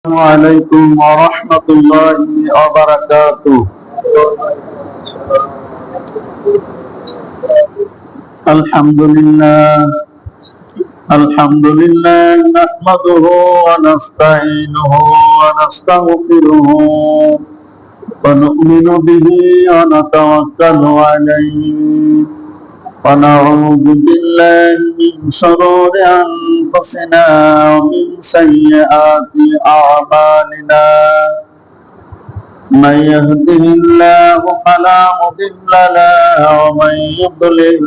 عليكم ورحمة الله وبركاته. الحمد لله نحمده ونستعينه ونستغفره ونؤمن به ونتوكل عليه ونعوذ بالله من شرور أنفسنا ومن سيئات أعمالنا. من يهده الله فلا مضل له ومن يضلل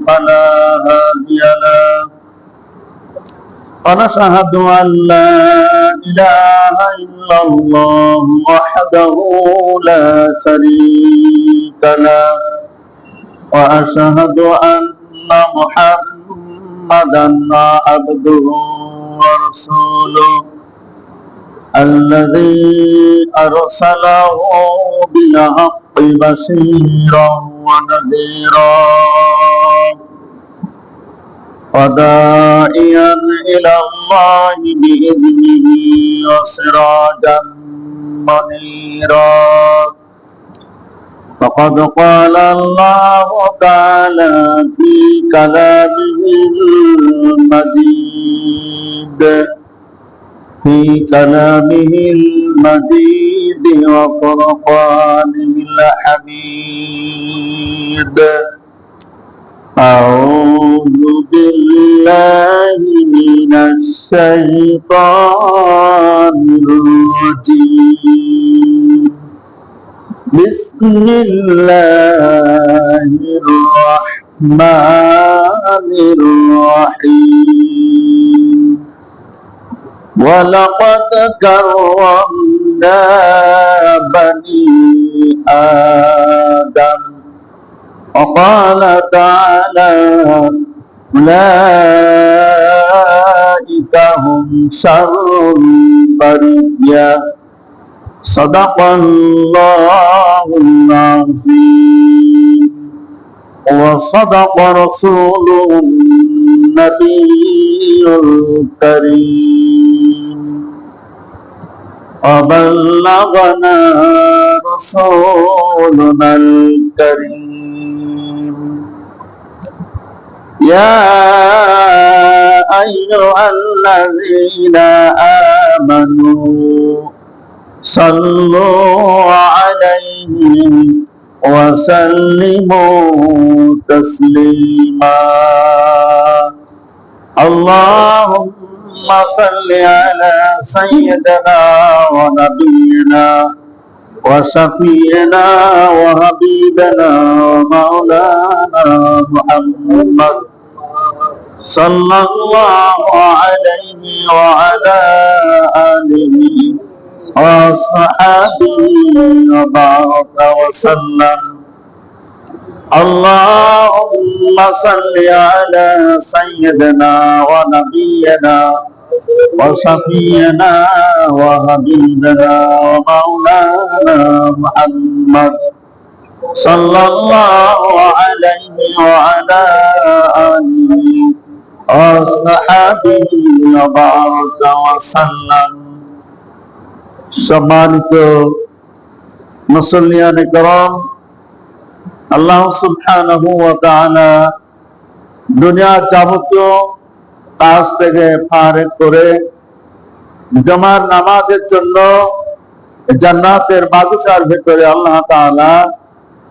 فلا هادي له. ونشهد أن لا إله إلا الله وحده لا شريك له وأشهد أن محمدا عبده ورسوله الذي أرسله بالحق بشيرا ونذيرا وداعيا إلى الله بإذنه وسراجا منيرا. فقد قال الله تعالى في كلامه المجيد وفرقانه الحميد. أعوذ بالله من الشيطان الرجيم. بسم الله الرحمن الرحيم. ولقد كرمنا بني آدم. وقال تعالى أولئك هم شر البرية. صدق الله العظيم وصدق رسوله النبي الكريم وبلغنا رسولنا الكريم. يا أيها الذين آمنوا صلوا عليه وسلموا تسليما. اللهم صل على سيدنا ونبينا وشفينا وحبيبنا ومولانا محمد صلى الله عليه وعلى آله وصحابه وبارك وسلم. اللهم صل على سيدنا ونبينا وشفينا وحبيبنا ومولانا محمد صلى الله عليه وعلى آله وصحابه وبارك وسلم. সম্মানিত মুসল্লিয়ান کرام, আল্লাহ সুবহানাহু ওয়া তাআলা দুনিয়ার যাবতীয় কাজ থেকে ফারেক করে জুমার নামাজের জন্য জান্নাতের বাগিচার ভিতরে আল্লাহ তাআলা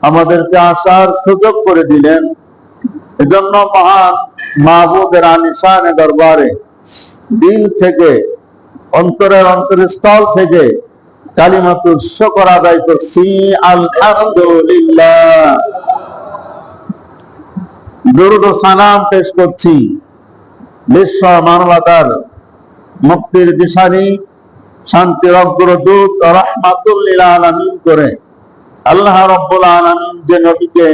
আমাদেরকে আসার সুযোগ করে দিলেন। এজন্য মহান মাহবুবের আলিশান দরবারে দিল থেকে, অন্তরের অন্তরস্থল থেকে কালিমাতুল শুকর আদায় করছি, আলহামদুলিল্লাহ। দরুদ ও সালাম পেশ করছি বিশ্ব মানবতার মুক্তির দিশারি, শান্তির অগ্রদূত, রাহমাতুল লিল আলামিন করে আল্লাহ রাব্বুল আলামিন যে নবীকে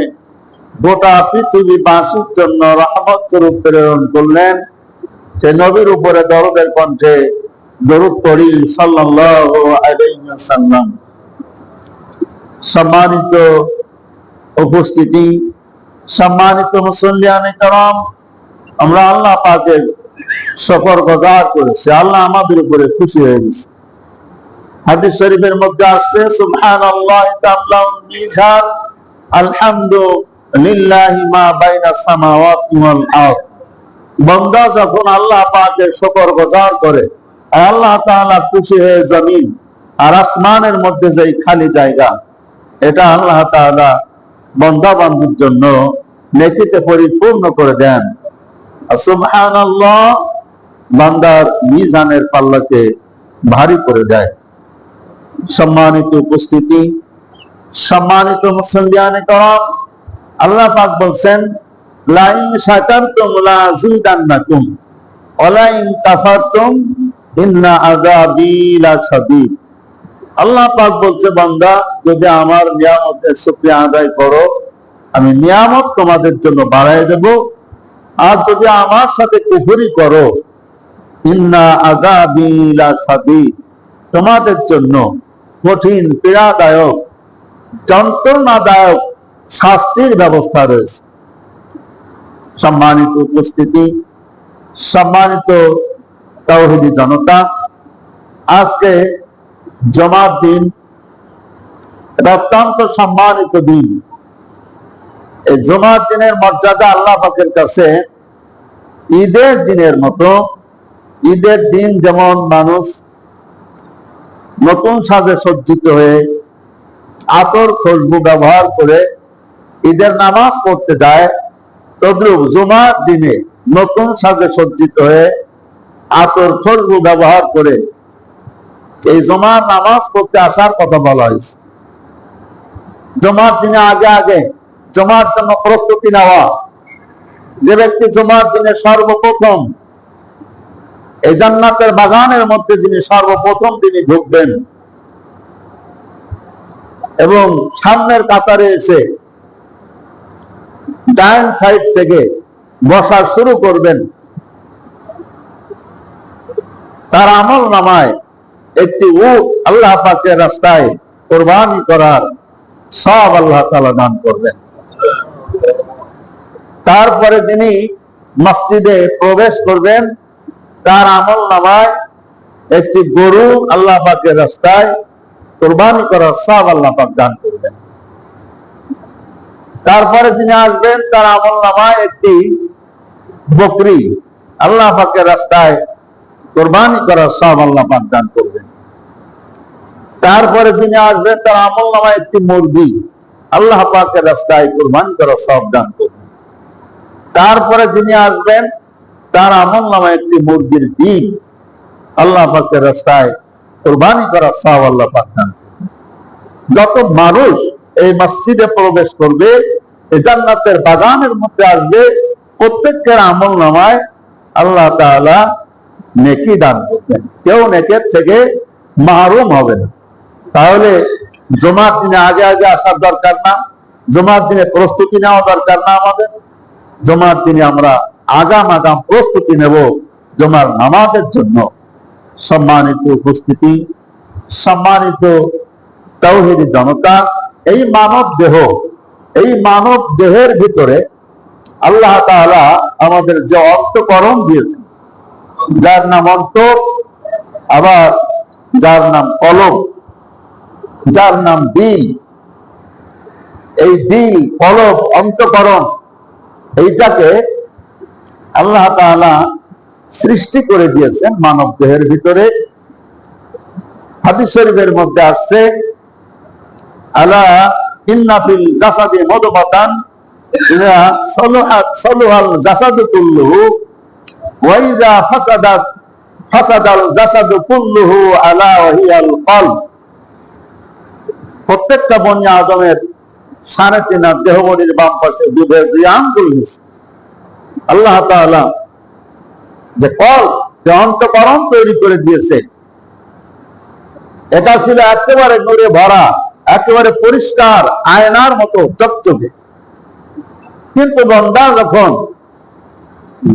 গোটা পৃথিবীবাসীর জন্য রহমত স্বরূপ প্রেরণ করলেন, সে নবীর উপরে দরুদের কণ্ঠে দরুদ পড়ি সাল্লাল্লাহু আলাইহি ওয়াসাল্লাম। সম্মানিত উপস্থিতি, সম্মানিত মুসল্লিয়ানে کرام, আমরা আল্লাহ পাকের শুকর গুজার করেছি। আল্লাহ আমাদের উপরে খুশি হয়ে গেছে। হাদিস শরীফের মধ্যে আসছে সুবহানাল্লাহি তামলাউল মিজান আলহামদুলিল্লাহি মা বাইনাস সামাওয়াতি ওয়াল আরদ। বান্দা যখন আল্লাহ পাকের শুকরগুজার করে, আল্লাহ তাআলা খুশি হয়ে জমিন আর আসমানের মধ্যে যে খালি জায়গা, এটা আল্লাহ তাআলা বান্দা বান্দির জন্য নেকিতে পরিপূর্ণ করে দেন। সুবহানাল্লাহ বান্দার মিজানের পাল্লাকে ভারী করে দেয়। সম্মানিত উপস্থিতি, সম্মানিত মুসলিয়ানে করম, আল্লাহ পাক বলছেন লাইন শাকারতুম লাযিদান্নাকুম ওয়া লাইন কাফারতুম ইন্না আযাবি লাশাদীদ। আল্লাহ পাক বলছে বান্দা যদি আমার নিয়ামতের শুকরিয়া আদায় করো, আমি নিয়ামত তোমাদের জন্য বাড়ায় দেব, আর যদি আমার সাথে কুফরি করো, ইন্না আযাবি লাশাদীদ, তোমাদের জন্য কঠিন পীড়াদায়ক যন্ত্রণাদায়ক শাস্তির ব্যবস্থা রয়েছে। সম্মানিত উপস্থিতি, সম্মানিত তাওহীদি জনতা, আজকে জুমার দিন, এটা অত্যন্ত সম্মানিত দিন। এই জুমার দিনের মর্যাদা আল্লাহ পাকের কাছে ঈদের দিনের মতো। ঈদের দিন যেমন মানুষ নতুন সাজে সজ্জিত হয়ে আতর খুশবু ব্যবহার করে ঈদের নামাজ পড়তে যায়, তদ্রুপ জুমার দিনে নতুন সাজে সজ্জিত হয়ে আতর খুশবু ব্যবহার করে এই জুমার নামাজ পড়তে আসার কথা বলা হয়েছে। জুমার দিনে আগে আগে জুমার জন্য প্রস্তুতি নেওয়া। যে ব্যক্তি জুমার দিনে সর্বপ্রথম এই জান্নাতের বাগানের মধ্যে যিনি সর্বপ্রথম তিনি ঢুকবেন এবং সামনের কাতারে এসে ডান সাইড থেকে বসা শুরু করবেন, তার আমল নামায় একটি উট আল্লাহ পাকের রাস্তায় কুরবানি করার সব আল্লাহ তাআলা দান করবেন। তারপরে যিনি মসজিদে প্রবেশ করবেন, তার আমল নামায় একটি গরু আল্লাহ পাকের রাস্তায় কুরবানি করার সব আল্লাহ পাক দান করবেন। তারপরে যিনি আসবেন, তার আমল নামায় একটি বকরি আল্লাহ পাকের রাস্তায় কুরবানি করার সব আল্লাহ পাক দান করবেন। তারপরে যিনি আসবেন, তার আমল নামায় একটি মুরগি আল্লাহ পাকের রাস্তায় কুরবানি করার সব দান করবেন। তারপরে যিনি আসবেন, তার আমল নামায় একটি মুরগির ডিম আল্লাহ পাকের রাস্তায় কুরবানি করার সব আল্লাহ পাক দান করবেন। যত মানুষ এই মসজিদে প্রবেশ করবে, এই জান্নাতের বাগানের মধ্যে আসবে, প্রত্যেকের আমল নামায় আল্লাহ তাআলা নেকি দান করবেন। কেউ নেকের থেকে মাহরুম হবে না। তাহলে জুমার দিনে আগে আগে আসার দরকার না, জুমার দিনে প্রস্তুতি নেওয়া দরকার না আমাদের। জুমার দিনে আমরা আগাম আগাম প্রস্তুতি নেব জুমার নামাজের জন্য। সম্মানিত উপস্থিতি, সম্মানিত তাওহীদি জনতা, এই মানব দেহের ভিতরে আল্লাহ তাআলা আমাদের যে অন্তঃকরণ দিয়েছেন, যার নাম অন্তর, আবার যার নাম কলব, যার নাম দিল, এই দিল, কলব, অন্তঃকরণ, এইটাকে আল্লাহ তাআলা সৃষ্টি করে দিয়েছেন মানব দেহের ভিতরে। হাদিস শরীফের মধ্যে আসছে আলা ইন্না ফিল জাসাদি মুদগাতান ইযা সালাহাল জাসাদু কুল্লুহু ওয়া ইযা ফাসাদাল জাসাদু কুল্লুহু আলা ওয়া হিয়াল কলব। প্রত্যেকটা বনি আদমের 3.5 দেহমনির বাম পাশে দুধের 2 আঙ্গুল নিছে আল্লাহ তাআলা যে কলব, যে অন্তঃকরণ তৈরি করে দিয়েছে, এটা ছিল একেবারে নূরে ভরা, একেবারে পরিষ্কার আয়নার মতো চকচকে। কিন্তু বান্দা যখন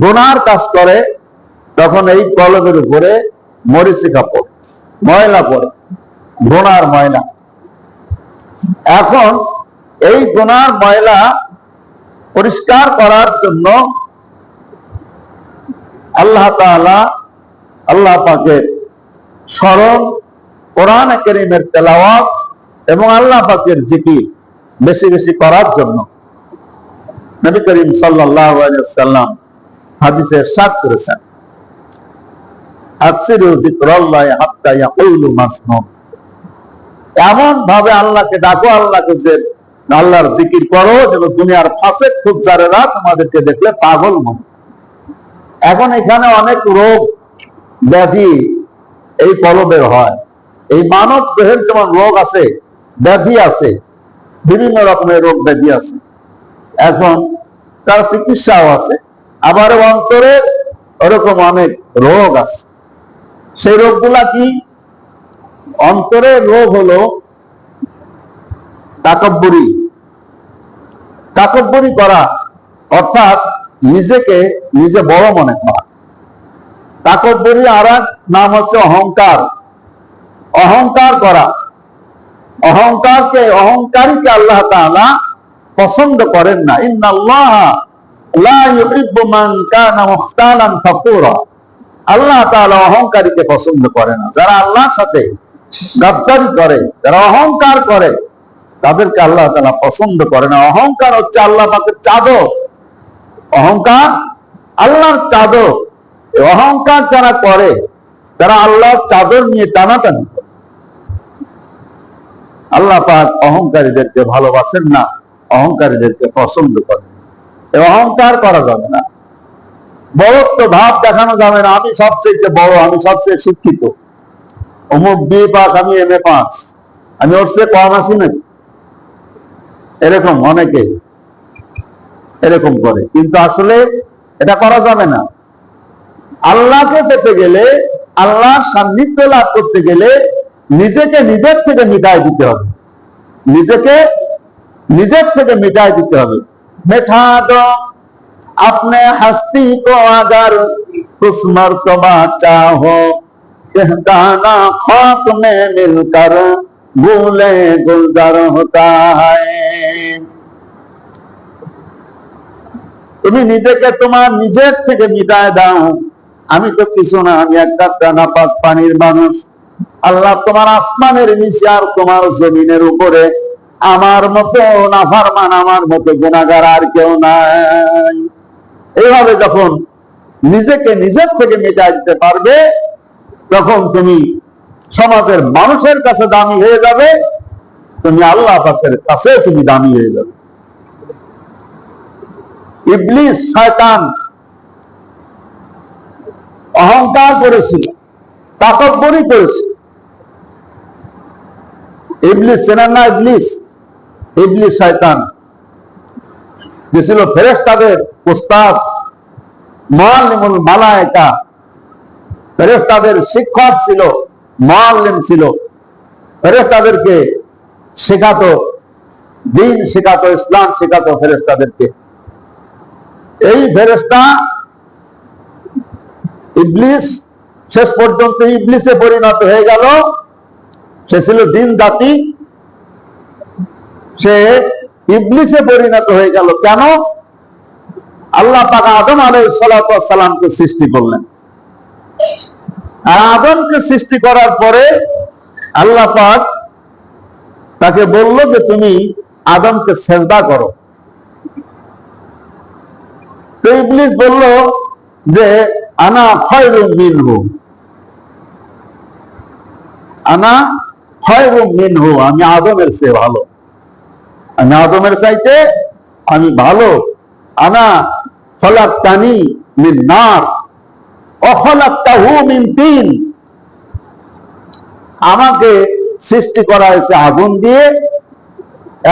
গুনার কাজ করে, তখন এই কলবের উপরে মরিচিকা পড়ে, ময়লা পড়ে, গুনার ময়লা। এখন এই গুনার ময়লা পরিষ্কার করার জন্য আল্লাহ তাআলা আল্লাহ পাকের স্মরণ ও কোরআন কারীমের তেলাওয়াত এবং আল্লাহ পাকের জিকির বেশি বেশি করার জন্য নবী করিম সাল্লাল্লাহু আলাইহি ওয়াসাল্লাম হাদিসে ইরশাদ করেছেন, আকসিরু যিকরাল্লাহি হাত্তা ইয়াকুলু মাসনুন। এমন ভাবে আল্লাহকে ডাকো, আল্লাহর জিকির করো যেন দুনিয়ার ফাসেক ফুজ্জারেরা তোমাদেরকে দেখলে পাগল মনে। এখন এখানে অনেক রোগ ব্যাধি এই কলবের হয়। এই মানব দেহের যেমন রোগ আছে, ব্যাধি আছে, বিভিন্ন রকমের রোগ ব্যাধি আছে, এখন তার চিকিৎসাও আছে। আবার অন্তরের ওরকম অনেক রোগ আছে। সেই রোগগুলা কি? অন্তরের রোগ হলো তাকাব্বুরি। তাকাব্বুরি করা অর্থাৎ নিজেকে নিজে বড় মনে করা। তাকাব্বুরি আর এক নাম হচ্ছে অহংকার। অহংকার করা, অহংকারীকে আল্লাহ তাআলা পছন্দ করেন না। ইন্নাল্লাহা লা ইউহিব্বু মান কানা মুখতালান ফাখুরা। আল্লাহ তাআলা অহংকারীকে পছন্দ করে না। যারা আল্লাহর সাথে গাদ্দারি করে, যারা অহংকার করে, তাদেরকে আল্লাহ তাআলা পছন্দ করে না। অহংকার হচ্ছে আল্লাহ পাকের চাদর। অহংকার আল্লাহর চাদর। অহংকার যারা করে তারা আল্লাহর চাদর নিয়ে টানাটানি করে। আল্লাহ পাক অহংকারীদেরকে ভালোবাসেন না, অহংকারীদেরকে পছন্দ করেন। অহংকার করা যাবে না, বড়ত্ব ভাব দেখানো যাবে না। আমি সবচেয়ে বড়, আমি সবচেয়ে শিক্ষিত, অমুক বিএ পাস, আমি এমএ পাস, আমি ওর চেয়ে কম আছি নাকি, এরকম অনেকে এরকম করে। কিন্তু আসলে এটা করা যাবে না। আল্লাহকে পেতে গেলে, আল্লাহর সান্নিধ্য লাভ করতে গেলে নিজেকে নিজের থেকে মিটাই দিতে হবে। নিজেকে নিজের থেকে মিটাই দিতে হবে। মেঠা দো अपने हस्ती को अगर उस मर्तबा चाहो, कहताना खाक में मिलकर भूले गुलजार होता है। তুমি নিজেকে তোমার নিজের থেকে মিটায় দাও। আমি তো কিছু না, আমি একটা নাপাক পানির মানুষ। আল্লাহ তোমার আসমানের নিচে আর তোমার জমিনের উপরে আমার মতো নাফরমান, আমার মতো গুনাহগার আর কেউ নাই। এইভাবে যখন নিজেকে নিজের থেকে মিটাই দিতে পারবে, তখন তুমি সমাজের মানুষের কাছে দামি হয়ে যাবে, তুমি আল্লাহ পাকের কাছে তুমি দামি হয়ে যাবে। ইবলিস শয়তান অহংকার করেছিল, তাকাব্বুরি করেছিল। ইবলিস চেনেন না? ইবলিস শয়তান যে ছিল ফেরেশতাদের উস্তাদ, মুআল্লিমুল মালায়েকা, ফেরেশতাদের শিক্ষক ছিল, মুআল্লিম ছিল। ফেরেশতাদেরকে শেখাতো, দ্বীন শেখাতো, ইসলাম শেখাতো ফেরেশতাদেরকে। এই ফেরেশতা ইবলিস শেষ পর্যন্ত ইবলিসে পরিণত হয়ে গেল। সে ছিল জিন জাতি, সে ইবলিসে পরিণত হয়ে গেল। কেন? আল্লাহ পাক আদম আলাইহিস সালাতু ওয়াস সালামকে সৃষ্টি করলেন। আর আদমকে সৃষ্টি করার পরে আল্লাহ পাক তাকে বলল যে তুমি আদমকে সেজদা করো। তো ইবলিস বলল যে আনা খায়রুম মিনহু, আনা খায়রুম মিনহু, আমি আদমের চেয়ে ভালো, আমি আদমের চাইতে আমি ভালো। আনা খলাকতানি মিন নার ওয়া খলাকতাহু মিন তিন, আমাকে সৃষ্টি করা হয়েছে আগুন দিয়ে।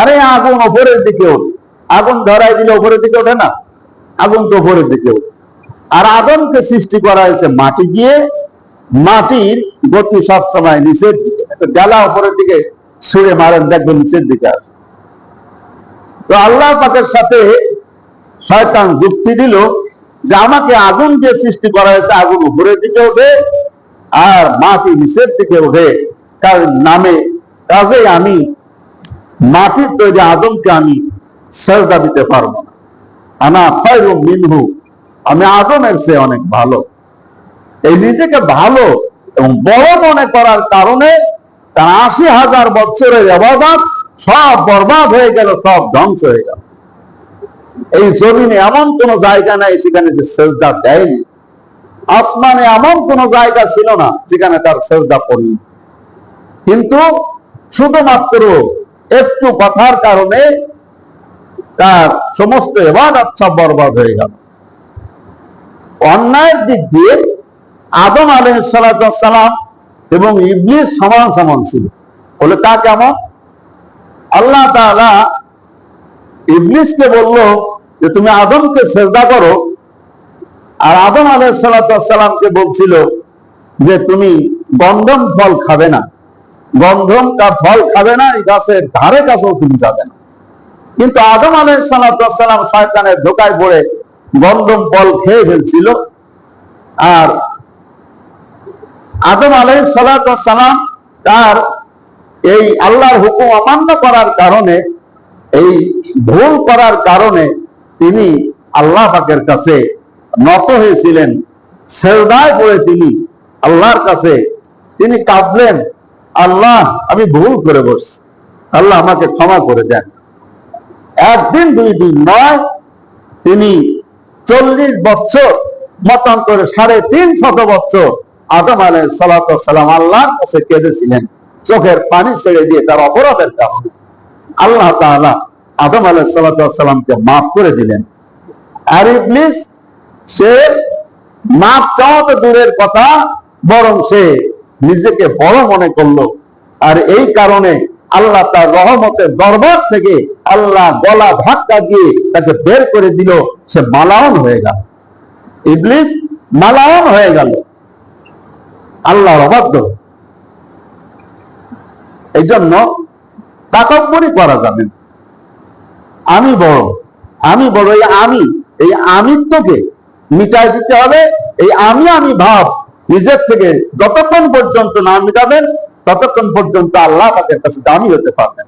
আরে আগুন উপরের দিকে ওঠে, আগুন ধরাই দিলে উপরের দিকে ওঠে না, আগুন তো উপরের দিকে ওঠে। আর আদমকে সৃষ্টি করা হয়েছে মাটি দিয়ে, মাটির গতি সবসময় নিচের দিকে। ডালা উপরের দিকে ছুঁড়ে মারেন, দেখবেন নিচের দিকে আসে। তো আল্লাহ পাকের সাথে শয়তান যুক্তি দিল যে আমাকে আগুন দিয়ে সৃষ্টি করা হয়েছে, আগুন উপরের দিকে ওঠে আর মাটি নিচের দিকে ওঠে, তার নামে কাজেই আমি মাটির তৈরি আদমকে আমি সেজদা দিতে পারবো না। আনা খায়রুম মিনহু, আমি আদমের চেয়ে অনেক ভালো। এই নিজেকে ভালো এবং বড় মনে করার কারণে তার ৮০,০০০ বছরের ইবাদত সব বরবাদ হয়ে গেল, সব ধ্বংস হয়ে গেল। এই জমিনে এমন কোন জায়গা নাই সেখানে যে সেজদা দেয়নি, আসমানে এমন কোন জায়গা ছিল না যেখানে তার সেজদা পড়েনি, কিন্তু শুধুমাত্র একটু কথার কারণে তার সমস্ত ইবাদত সব বরবাদ হয়ে গেল। অন্যায়ের দিক দিয়ে আদম আলাইহিস সালাম এবং ইবলিস সমান সমান ছিল। বলে তা কেমন? আল্লাহ তাআলা ইবলিসকে বলল যে তুমি আদমকে সেজদা করো, আর আদম আলাইহিস সালামকে বলছিল যে তুমি গন্ধম ফল খাবে না, গন্ধম ফল খাবে না, এই গাছের ধারে কাছেও তুমি যাবে না। কিন্তু আদম আলাইহিস সালাম শয়তানের ধোঁকায় পড়ে গন্ধম ফল খেয়ে ফেলছিল, আর আদম আলাইহিস সালাম তার এই আল্লাহর হুকুম অমান্য করার কারণে, এই ভুল করার কারণে তিনি আল্লাহ পাকের কাছে নত হয়েছিলেন, সেজদায় পড়ে তিনি আল্লাহর কাছে তিনি কাঁদলেন, আল্লাহ আমি ভুল করে বসছি, আল্লাহ আমাকে ক্ষমা করে দেন। একদিন দুই দিন নয়, তিনি 40 বছর মতান্তরে 350 বছর আদম আলাইহিস সালাম আল্লাহর কাছে কেঁদেছিলেন, চোখের পানি ছেড়ে দিয়ে তার অপরাধের কারণে। আল্লাহ তাআলা আদম আলাইহিস সালামকে মাফ করে দিলেন। আর ইবলিস সে মাফ চাওয়া তো দূরের কথা, বরং সে নিজেকে বড় মনে করলো, আর এই কারণে আল্লাহ তার রহমতের দরবার থেকে আল্লাহ গলা ধাক্কা দিয়ে তাকে বের করে দিল, সে মালাউন হয়ে গেল, ইবলিস মালাউন হয়ে গেল, আল্লাহর অবাধ্য। এই জন্য তাকাব্বুরি করা যাবে না। আমি বড়, আমি বড়, এই আমিত্বকে মিটাই দিতে হবে। এই আমি ভাব নিজের থেকে যতক্ষণ পর্যন্ত না মিটাবেন, ততক্ষণ পর্যন্ত আল্লাহ পাকের কাছে দামি হতে পারবেন।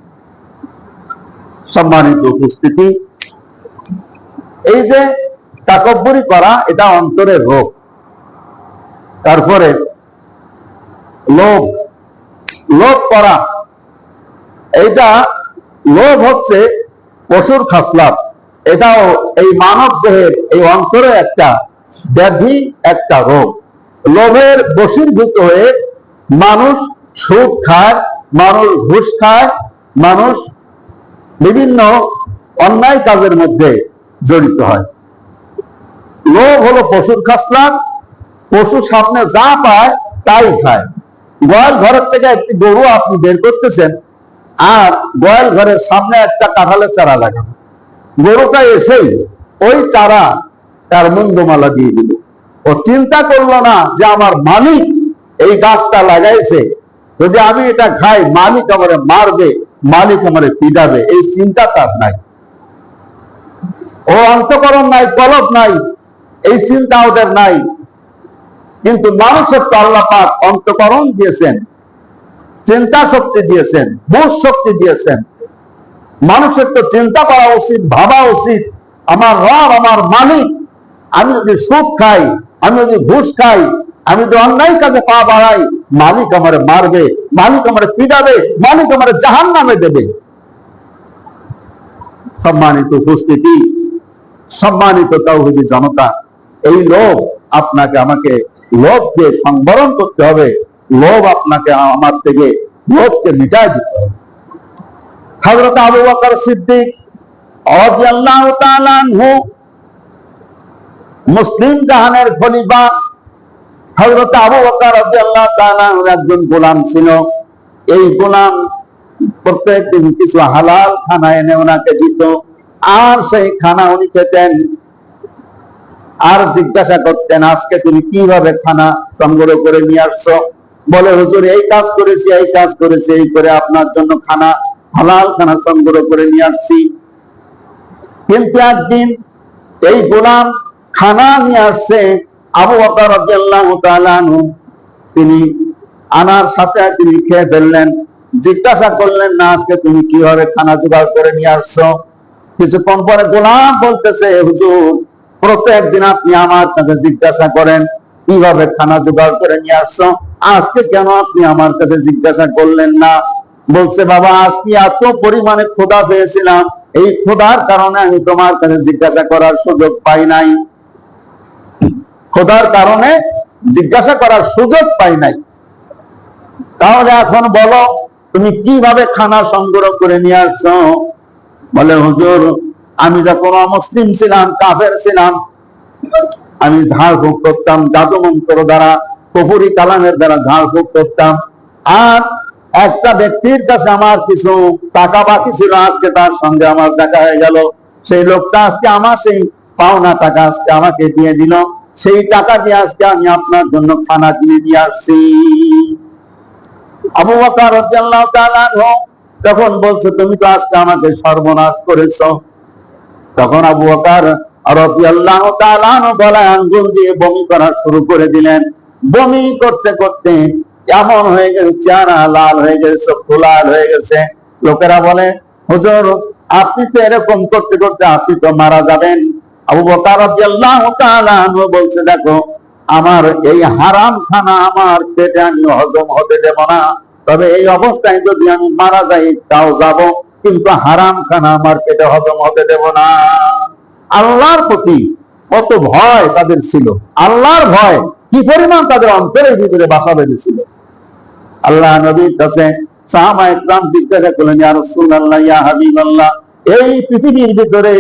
সম্মানিত উপস্থিতি, এই যে তাকাব্বুরি করা, এটা অন্তরের রোগ। তারপরে লোভ করা, এইটা লোভ হচ্ছে পশুর খাসলাত, এটাও এই মানব দেহের এই অন্তরে একটা ব্যাধি, একটা রোগ। লোভের বশীভূত হয়ে মানুষ সুদ খায়, মানুষ ঘুষ খায়, মানুষ বিভিন্ন অন্যায় কাজের মধ্যে জড়িত হয়। লোভ হলো পশুর খাসলাত, পশু সামনে যা পায় তাই খায়। গোয়াল ঘরের থেকে একটি গরু আপনি বের করতেছেন, আর গোয়াল ঘরের সামনে একটা কাঁঠালের চারা লাগানো, গরুটা এসেই ওই চারা তার মুন্ডমালা দিয়ে দিল। ও চিন্তা করলো না যে আমার মালিক এই গাছটা লাগাইছে, যদি আমি এটা খাই মালিক আমারে মারবে, মালিক আমারে পিটাবে, এই চিন্তা তার নাই। ও অন্তঃকরণ নাই, কলব নাই, এই চিন্তা ওদের নাই। কিন্তু মানুষের তো আল্লাহ পাক অন্তঃকরণ দিয়েছেন, চিন্তা শক্তি দিয়েছেন, বোধ শক্তি দিয়েছেন। মানুষের তো চিন্তা করা উচিত, ভাবা উচিত, আমার রব, আমার মালিক, আমি যদি সুদ খাই, আমি যদি ঘুষ খাই, আমি যদি অন্যায় কাজে পা বাড়াই, মালিক আমারে মারবে, মালিক আমারে পিটাবে, মালিক আমারে জাহান্নামে দেবে। সম্মানিত উপস্থিতি, সম্মানিত তাওহীদি জনতা, এই লোভ আপনাকে আমাকে লোভকে সংবরণ করতে হবে। লোভ আপনাকে আমার থেকে লোভকে মিটাই দিতে হবে। হযরত আবু বকর সিদ্দিক রাদিয়াল্লাহু তাআলা আনহু, মুসলিম জাহানের খলিফা, হযরত আবু বকর রাদিয়াল্লাহু তাআলা আনহুর একজন গোলাম ছিল। এই গোলাম প্রত্যেক দিন কিছু হালাল খানা এনে ওনাকে দিত, আর সেই খানা উনি খেতেন। আর জিজ্ঞাসা করতেন, আজকে তুমি কিভাবে খানা সংগ্রহ করে নিয়ে আসছো? বলে, হুজুর এই কাজ করেছি, এই কাজ করেছি, এই করে আপনার জন্য খানা, হালাল খানা সংগ্রহ করে নিয়ে আসছি। কিন্তু একদিন এই গোলাম খানা নিয়ে আসছে, আবু বকর রাদিয়াল্লাহু তাআলা আনহু তিনি আনার সাথে তিনি খেয়ে ফেললেন। জিজ্ঞাসা করলেন, না আজকে তুমি কিভাবে খানা জোগাড় করে নিয়ে আসছো? কিছুক্ষণ পরে গোলাম বলতেছে, হুজুর প্রত্যেক দিন আপনি আমার কাছে জিজ্ঞাসা করেন কিভাবে খানা জোগাড় করে নিয়ে আসছো, আজকে কেন আপনি আমার কাছে জিজ্ঞাসা করলেন না? বলছে, বাবা আজকে এত পরিমাণে ক্ষুধা পেয়েছিলাম, এই ক্ষুধার কারণে আমি তোমার কাছে জিজ্ঞাসা করার সুযোগ পাই নাই। ক্ষুধার কারণে জিজ্ঞাসা করার সুযোগ পাই নাই। তাহলে এখন বলো, তুমি কিভাবে খানা সংগ্রহ করে নিয়ে আসছো? বলে, হুজুর আমি যখন অমুসলিম ছিলাম, কাফের ছিলাম, আমি ঝাড়ফুঁক করতাম, জাদু মন্ত্র দ্বারা, কুফরি কালামের দ্বারা ঝাড়ফুঁক করতাম। আর একটা ব্যক্তির কাছে আমার কিছু টাকা বাকি ছিল, আজকে তার সঙ্গে আমার দেখা হয়ে গেল। সেই লোকটা আজকে আমার সেই পাওনা টাকা আজকে আমাকে দিয়ে দিল। সেই টাকা দিয়ে আজকে আমি আপনার জন্য খানা কিনে দিয়ে আসছি। আবু বকর রাদিয়াল্লাহু তাআলা তখন বলছে, তুমি তো আজকে আমাকে সর্বনাশ করেছো। তখন আবু বকর রাদিয়াল্লাহু তাআলা গলায় আঙ্গুল দিয়ে বমি করা শুরু করে দিলেন। বমি করতে করতে এমন হয়ে গেছে, চেহারা লাল হয়ে গেছে, চোখ লাল হয়ে গেছে। লোকেরা বলে, হুজুর আপনি তো এরকম করতে করতে আপনি তো মারা যাবেন। আবু বকর রাদিয়াল্লাহু তাআলা বলছে, দেখো আমার এই হারাম খানা আমার পেটে আমি হজম হতে দেব না। তবে এই অবস্থায় যদি আমি মারা যাই তাও যাব, কিন্তু হারাম খানা আমার পেটে হজম হতে দেব না। আল্লাহর প্রতি কত ভয় তাদের ছিল, আল্লাহর ভয় কি পরিমাণ তাদের অন্তরের ভিতরে বাসা বেঁধেছিল। আল্লাহ নবীর কাছে সাহাবা ইকরাম জিজ্ঞাসা করলেন, ইয়া রাসূলুল্লাহ, ইয়া হাবিবাল্লাহ, এই পৃথিবীর ভিতরে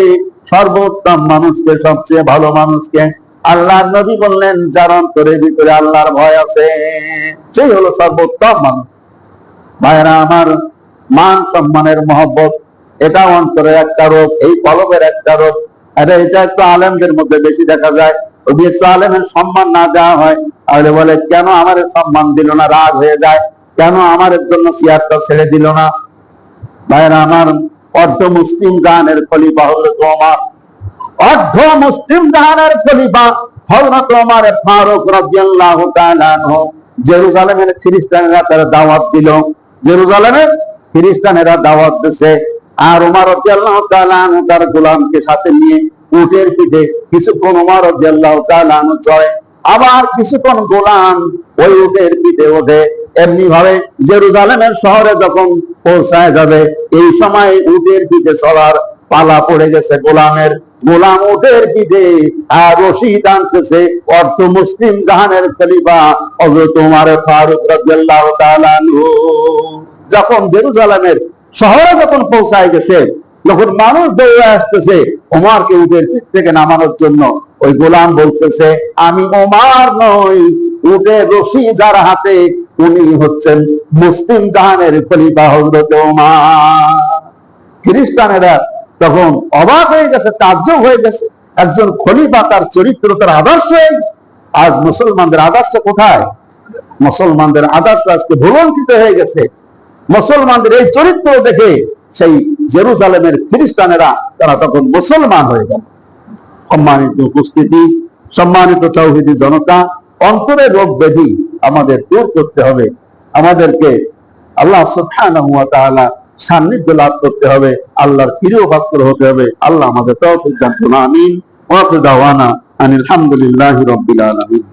সর্বোত্তম মানুষকে, সবচেয়ে ভালো মানুষকে? আল্লাহর নবী বললেন, যার অন্তরের ভিতরে আল্লাহর ভয় আছে সেই হলো সর্বোত্তম মানুষ। ভাইরা আমার, মান সম্মানের মহব্বত এটা অন্তরের একটা রোগ, এই কলবের একটা রোগ। এটা একটু আলেমদের মধ্যে বেশি দেখা যায়। যদি একটু আলেমের সম্মান না দেওয়া হয় তাহলে বলে, কেন আমার সম্মান দিল না? রাগ হয়ে যায়, কেন আমার জন্য চেয়ারটা ছেড়ে দিল না? ভাইরা আমার, অর্ধ মুসলিম জাহানের খলিফা হযরত ওমর, অর্ধ মুসলিম জাহানের খলিফা হযরত ওমর ফারুক রাদিয়াল্লাহু তাআলা আনহু জেরুজালেমের খ্রিস্টানেরা তারা দাওয়াত দিল। জেরুজালেমের খ্রিস্টানেরা দাওয়াত দিছে, আর ওমর রাদিয়াল্লাহু তাআলা আনহু তার গোলামকে সাথে নিয়ে উটের পিঠে কিছুক্ষণ ওমর রাদিয়াল্লাহু তাআলা আনহু চড়ে, আবার কিছুক্ষণ গোলাম ওই উটের পিঠে ওঠে। এমনি ভাবে জেরুজালেমের শহরে যখন পৌঁছায় যাবে, এই সময় উটের পিঠে চলার পালা পড়ে গেছে গোলামের। গোলাম উটের পিঠে আর রশি টানতেছে অর্ধ মুসলিম জাহানের খলিফা হযরত ওমর ফারুক রাদিয়াল্লাহু তাআলা আনহু। যখন জেরুজালেমের শহরে যখন পৌঁছায় গেছে, যখন মানুষ দৌড়ে আসতেছে ওমরকে উটের পিঠ থেকে নামানোর জন্য, ওই গোলাম বলতেছে, আমি ওমর নই, উটের রশি যার হাতে উনি হচ্ছেন মুসলিম জাহানের খলিফা হযরত ওমর। খ্রিস্টানেরা তখন অবাক হয়ে গেছে, তাজ্জব হয়ে গেছে। একজন খলিফা, তার চরিত্র, তার আদর্শ। আজ মুসলমানদের আদর্শ কোথায়? মুসলমানদের আদর্শ আজকে ভুলন্টিত হয়ে গেছে। মুসলমানদের এই চরিত্র দেখে সেই জেরুজালেমের খ্রিস্টানেরা তারা তখন মুসলমান হয়ে গেল। সম্মানিত উপস্থিতি, সম্মানিত তাওহীদি জনতা, অন্তরের রোগ ব্যাধি আমাদের দূর করতে হবে। আমাদেরকে আল্লাহ সুবহানাহু ওয়া তাআলা সান্নিধ্য লাভ করতে হবে, আল্লাহর প্রিয় পাত্র হতে হবে। আল্লাহ আমাদের তৌফিক দান করুন। আমিন। ওয়া আখিরু দাওয়ানা আনিল হামদুলিল্লাহি রাব্বিল আলামিন।